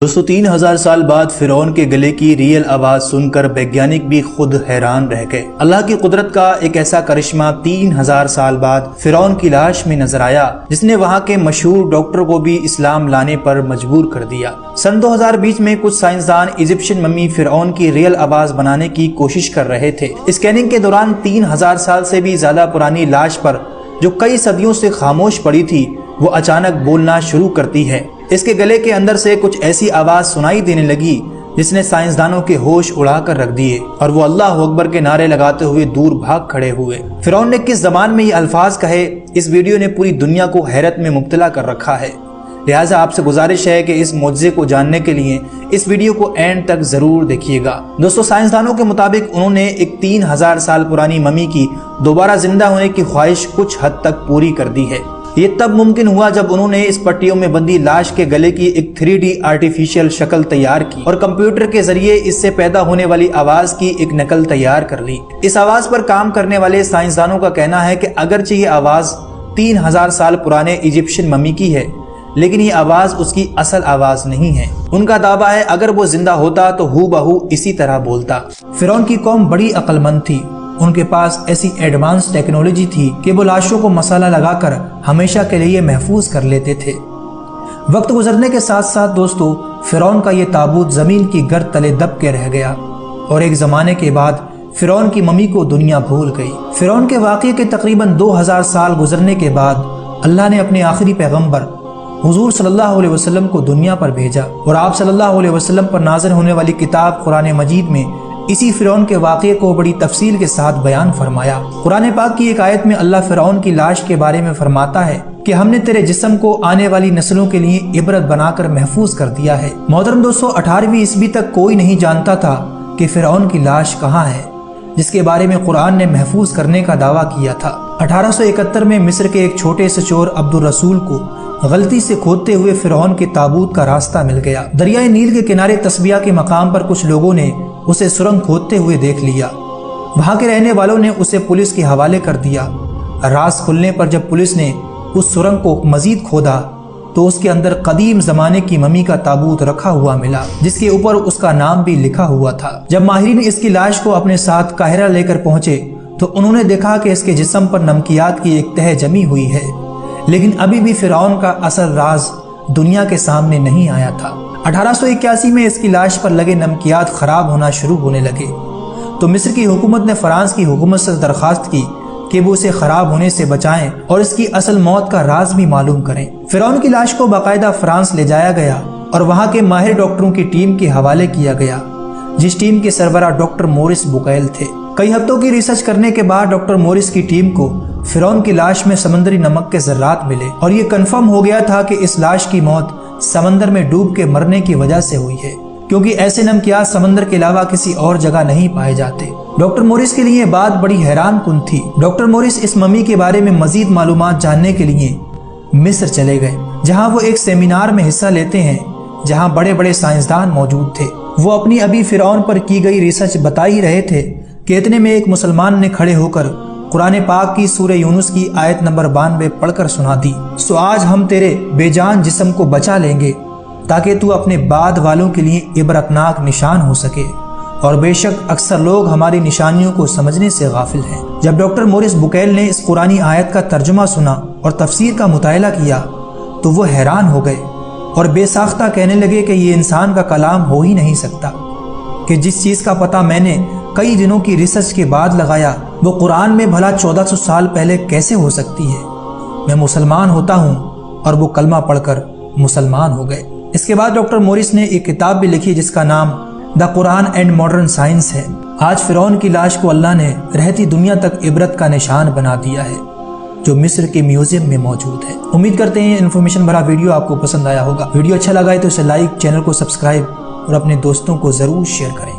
दोस्तों 3000 साल बाद फिरौन के गले की रियल आवाज सुनकर वैज्ञानिक भी खुद हैरान रह गए। अल्लाह की कुदरत का एक ऐसा करिश्मा 3000 साल बाद फिरौन की लाश में नजर आया, जिसने वहां के मशहूर डॉक्टर को भी इस्लाम लाने पर मजबूर कर दिया। सन 2020 में कुछ साइंसदान इजिप्शियन मम्मी फिरौन की रियल आवाज बनाने की कोशिश कर रहे थे। स्कैनिंग के दौरान 3000 साल से भी ज्यादा पुरानी लाश पर, जो कई सदियों से खामोश पड़ी थी, वो अचानक बोलना शुरू करती है। इसके गले के अंदर से कुछ ऐसी आवाज सुनाई देने लगी जिसने साइंसदानों के होश उड़ा कर रख दिए और वो अल्लाह अकबर के नारे लगाते हुए दूर भाग खड़े हुए। फिरौन ने किस ज़बान में ये अल्फाज कहे, इस वीडियो ने पूरी दुनिया को हैरत में मुब्तला कर रखा है। लिहाजा आपसे गुजारिश है कि इस मुआजिज़े को जानने के लिए इस वीडियो को एंड तक जरूर देखिएगा। दोस्तों, साइंसदानों के मुताबिक उन्होंने एक 3000 साल पुरानी मम्मी की दोबारा जिंदा होने की ख्वाहिश कुछ हद तक पूरी कर दी है। ये तब मुमकिन हुआ जब उन्होंने इस पट्टियों में बंदी लाश के गले की एक 3D आर्टिफिशियल शक्ल तैयार की और कंप्यूटर के जरिए इससे पैदा होने वाली आवाज की एक नकल तैयार कर ली। इस आवाज पर काम करने वाले साइंसदानों का कहना है कि अगरचे ये आवाज 3000 साल पुराने इजिप्शियन मम्मी की है, लेकिन ये आवाज उसकी असल आवाज नहीं है। उनका दावा है अगर वो जिंदा होता तो हूबहू इसी तरह बोलता। फिरौन की कौम बड़ी अक्लमंद थी। उनके पास ऐसी एडवांस टेक्नोलॉजी थी कि वो लाशों को मसाला लगाकर हमेशा के लिए महफूज कर लेते थे। वक्त गुजरने के साथ साथ दोस्तों, फिरौन का ये ताबूत जमीन की गर्द तले दब के रह गया और एक जमाने के बाद फिरौन की मम्मी को दुनिया भूल गई। फिरौन के वाक़ये के तकरीबन 2000 साल गुजरने के बाद अल्लाह ने अपने आखिरी पैगंबर हुजूर सल्लल्लाहु अलैहि वसल्लम को दुनिया पर भेजा और आप सल्लल्लाहु अलैहि वसल्लम पर नाज़िल होने वाली किताब कुरान मजीद में इसी फिरौन के वाक़ये को बड़ी तफसील के साथ बयान फरमाया। कुरान पाक की एक आयत में अल्लाह फिरौन की लाश के बारे में फरमाता है कि हमने तेरे जिस्म को आने वाली नस्लों के लिए इबरत बनाकर महफूज कर दिया है। मोहतरम दोस्तों, 18वीं ईस्वी तक कोई नहीं जानता था कि फिरौन की लाश कहाँ है, जिसके बारे में कुरान ने महफूज करने का दावा किया था। 1871 में मिस्र के एक छोटे से चोर अब्दुल रसूल को गलती से खोदते हुए फिरौन के ताबूत का रास्ता मिल गया। दरियाए नील के किनारे तस्बिया के मकाम पर कुछ लोगों ने उसे सुरंग खोदते हुए देख लिया। वहां के रहने वालों ने उसे पुलिस के हवाले कर दिया। राज खुलने पर जब पुलिस ने उस सुरंग को मजीद खोदा तो उसके अंदर कदीम जमाने की मम्मी का ताबूत रखा हुआ मिला, जिसके ऊपर उसका नाम भी लिखा हुआ था। जब माहिरीन इसकी लाश को अपने साथ काहिरा लेकर पहुंचे तो उन्होंने देखा कि इसके जिस्म पर नमकियात की एक तह जमी हुई है, लेकिन अभी भी फिरौन का असल राज दुनिया के सामने नहीं आया था। 1881 में इसकी लाश पर लगे नमकियात खराब होना शुरू होने लगे तो मिस्र की हुकूमत ने फ्रांस की हुकूमत से दरखास्त की कि वो इसे खराब होने से बचाएं और इसकी असल मौत का राज भी मालूम करें। फिरौन की लाश को बाकायदा फ्रांस ले जाया गया और वहां के माहिर डॉक्टरों की टीम के हवाले किया गया, जिस टीम के सरबराह डॉक्टर मोरिस बुकैल थे। कई हफ्तों की रिसर्च करने के बाद डॉक्टर मोरिस की टीम को फिरौन की लाश में समंदरी नमक के जर्रात मिले और ये कंफर्म हो गया था कि इस लाश की मौत समंदर में डूब के मरने की वजह से हुई है, क्योंकि ऐसे नमकियात समंदर के अलावा किसी और जगह नहीं पाए जाते। डॉक्टर मोरिस के लिए बात बड़ी हैरान कुन थी। डॉक्टर मोरिस इस मम्मी के बारे में मजीद मालूमात जानने के लिए मिस्र चले गए, जहां वो एक सेमिनार में हिस्सा लेते हैं जहां बड़े बड़े साइंसदान मौजूद थे। वो अपनी अभी फिरौन पर की गई रिसर्च बता ही रहे थे कि इतने में एक मुसलमान ने खड़े होकर कुरान पाक की सूरह यूनुस की आयत नंबर 92 पढ़कर सुना दी। सो आज हम तेरे बेजान जिस्म को बचा लेंगे ताकि तू अपने बाद वालों के लिए इबरतनाक निशान हो सके, और बेशक अक्सर लोग हमारी निशानियों को समझने से गाफिल हैं। जब डॉक्टर मोरिस बुकैल ने इस कुरानी आयत का तर्जुमा सुना और तफसीर का मुतायला किया तो वो हैरान हो गए और बेसाख्ता कहने लगे कि ये इंसान का कलाम हो ही नहीं सकता, कि जिस चीज़ का पता मैंने कई दिनों की रिसर्च के बाद लगाया वो कुरान में भला 1400 साल पहले कैसे हो सकती है। मैं मुसलमान होता हूँ, और वो कलमा पढ़कर मुसलमान हो गए। इसके बाद डॉक्टर मोरिस ने एक किताब भी लिखी जिसका नाम the Quran and modern science है। आज फिरौन की लाश को अल्लाह ने रहती दुनिया तक इबरत का निशान बना दिया है, जो मिस्र के म्यूजियम में मौजूद है। उम्मीद करते हैं इन्फॉर्मेशन भरा वीडियो आपको पसंद आया होगा। वीडियो अच्छा लगा है तो इसे लाइक, चैनल को सब्सक्राइब और अपने दोस्तों को जरूर शेयर करें।